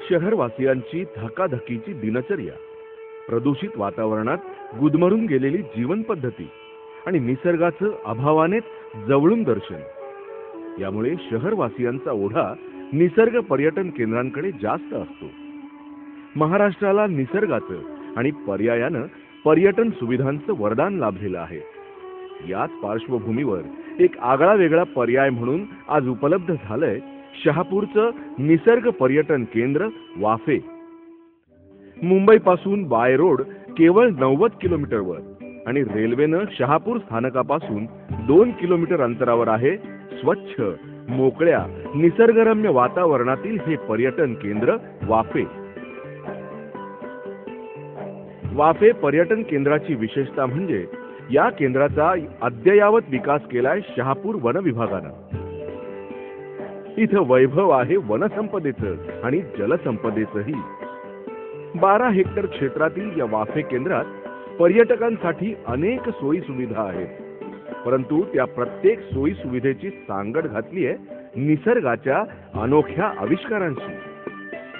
शहरवासियांची धकाधकीची दिनचर्या, प्रदूषित वातावरणात गुदमरून गेलेली जीवन पद्धती आणि निसर्गाचं अभावानेच जवळून दर्शन, यामुळे शहरवासियांचा ओढा निसर्ग पर्यटन केंद्रांकडे जास्त असतो. महाराष्ट्राला निसर्गाचं आणि पर्यायानं पर्यटन सुविधांचं वरदान लाभलेलं आहे. याच पार्श्वभूमीवर एक आगळा वेगळा पर्याय म्हणून आज उपलब्ध झालंय शहापूरचं निसर्ग पर्यटन केंद्र वाफे. मुंबईपासून बाय रोड केवळ 90 किलोमीटरवर आणि रेल्वेनं शहापूर स्थानकापासून 2 किलोमीटर अंतरावर आहे स्वच्छ, मोकळ्या, निसर्गरम्य वातावरणातील हे पर्यटन केंद्र वाफे. वाफे पर्यटन केंद्राची विशेषता म्हणजे या केंद्राचा अद्ययावत विकास केलाय शहापूर वन विभागानं. इथं वैभव आहे वनसंपदेचं आणि जलसंपदेचंही. 12 हेक्टर क्षेत्रातील या वाफे केंद्रात पर्यटकांसाठी अनेक सोयी सुविधा आहेत, परंतु त्या प्रत्येक सोयी सुविधेची सांगड घातली आहे निसर्गाच्या अनोख्या आविष्कारांशी.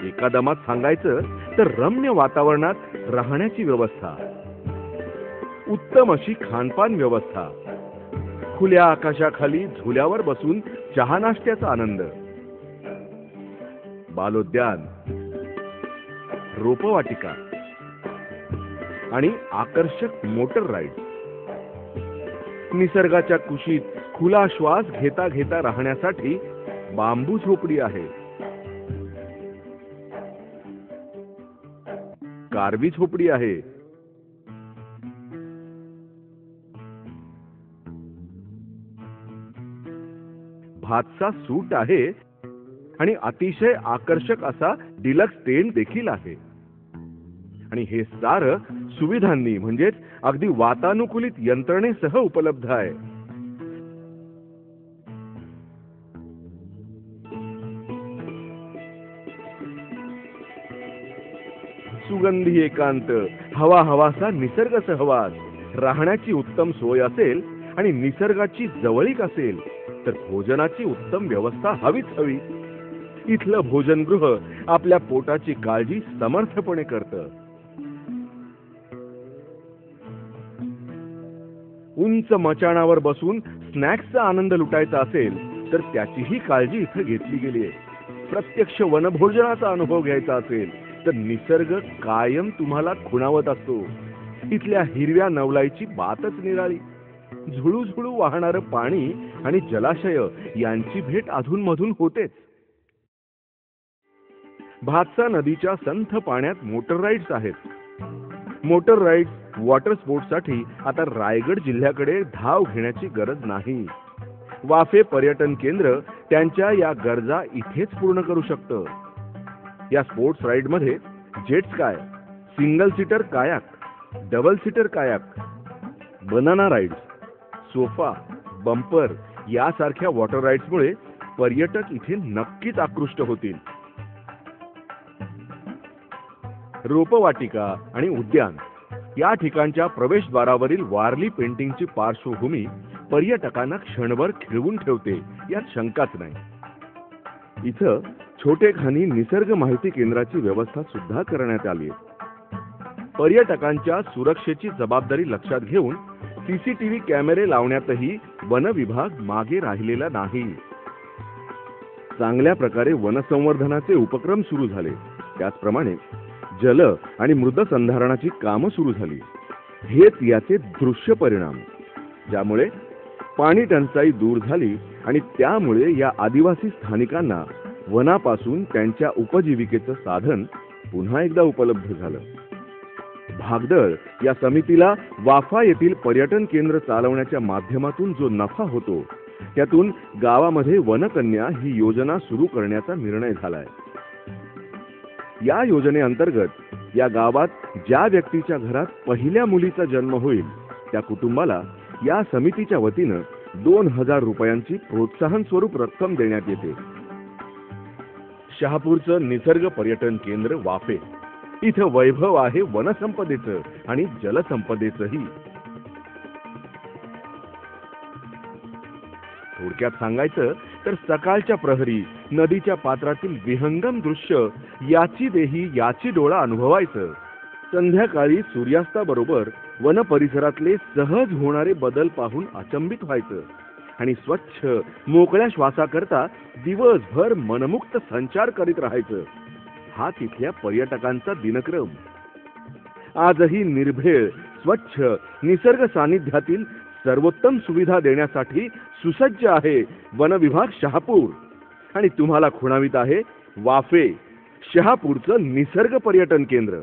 एका दमात सांगायचं तर रम्य वातावरणात राहण्याची व्यवस्था, उत्तम अशी खानपान व्यवस्था, खुल्या आकाशाखाली झुल्यावर बसून चहा नाश्त्याचा आनंद, बालोद्यान, रोपवाटिका आणि आकर्षक मोटर राईड. निसर्गाच्या कुशीत खुला श्वास घेता घेता राहण्यासाठी बांबू झोपडी आहे, कारवी झोपडी आहे, भातसा सूट आहे आणि अतिशय आकर्षक असा डिलक्स टेंट देखील आहे. आणि हे सारं सुविधांनी म्हणजेच अगदी वातानुकूलित यंत्रणेसह उपलब्ध आहे. सुगंधी एकांत, हवा हवासा निसर्ग सहवास, राहण्याची उत्तम सोय असेल आणि निसर्गाची जवळीक असेल तर भोजनाची उत्तम व्यवस्था हवीच हवी. इथलं भोजनगृह आपल्या पोटाची काळजी समर्थपणे करतं. उंच मचाणावर बसून स्नॅक्सचा आनंद लुटायचा असेल तर त्याचीही काळजी इथं घेतली गेली आहे. प्रत्यक्ष वनभोजनाचा अनुभव घ्यायचा असेल तर निसर्ग कायम तुम्हाला खुणावत असतो. इथल्या हिरव्या नवलाईची बातच निराळी. झुळू झुळू वाहणारं पाणी आणि जलाशय यांची भेट अधूनमधून होतेच. भातसा नदीच्या संथ पाण्यात मोटर राईड्स आहेत. मोटर राईड्स, वॉटर स्पोर्ट्ससाठी आता रायगड जिल्ह्याकडे धाव घेण्याची गरज नाही. वाफे पर्यटन केंद्र त्यांच्या या गरजा इथेच पूर्ण करू शकतं. या स्पोर्ट्स राईड मध्ये जेट स्काय, सिंगल सीटर कायाक, डबल सीटर कायाक, बनाना राईड्स, सोफा, बंपर यासारख्या वॉटर राईड्समुळे पर्यटक इथे नक्कीच आकृष्ट होतील. रोपवाटिका आणि उद्यान या ठिकाणच्या प्रवेशद्वारावरील वारली पेंटिंगची पार्श्वभूमी पर्यटकांना क्षणभर खिळवून ठेवते, यात शंकाच नाही. इथं छोटेखानी निसर्ग माहिती केंद्राची व्यवस्था सुद्धा करण्यात आली आहे. पर्यटकांच्या सुरक्षेची जबाबदारी लक्षात घेऊन सीसीटीव्ही कॅमेरे लावण्यातही वन विभाग मागे राहिलेला नाही. चांगल्या प्रकारे वनसंवर्धनाचे उपक्रम सुरू झाले. त्याचप्रमाणे जल आणि मृदसंधारणाची कामं सुरू झाली. हेच याचे दृश्य परिणाम, ज्यामुळे पाणी टंचाई दूर झाली आणि त्यामुळे या आदिवासी स्थानिकांना वनापासून त्यांच्या उपजीविकेचं साधन पुन्हा एकदा उपलब्ध झालं. भागदळ या समितीला वाफा येथील पर्यटन केंद्र चालवण्याच्या माध्यमातून जो नफा होतो त्यातून गावामध्ये वनकन्या ही योजना सुरू करण्याचा निर्णय झालाय. या योजनेअंतर्गत या गावात ज्या व्यक्तीच्या घरात पहिल्या मुलीचा जन्म होईल त्या कुटुंबाला या समितीच्या वतीनं 2000 रुपयांची प्रोत्साहन स्वरूप रक्कम देण्यात येते. शहापूरचं निसर्ग पर्यटन केंद्र वाफे, इथं वैभव आहे वनसंपदेचं आणि जलसंपदेचंही. थोडक्यात सांगायचं तर सकाळच्या प्रहरी नदीच्या पात्रातील विहंगम दृश्य याची देही याची डोळा अनुभवायचं. संध्याकाळी सूर्यास्ताबरोबर वन परिसरातले सहज होणारे बदल पाहून अचंबित व्हायचं आणि स्वच्छ मोकळ्या श्वासाकरता दिवसभर मनमुक्त संचार करीत राहायचं. हा तिथल्या पर्यटकांचा दिनक्रम. आजही निर्भेळ स्वच्छ निसर्ग सानिध्यातील सर्वोत्तम सुविधा देण्यासाठी सुसज्ज आहे वन विभाग शहापूर. आणि तुम्हाला खुणावीत आहे वाफे, शहापूरचं निसर्ग पर्यटन केंद्र.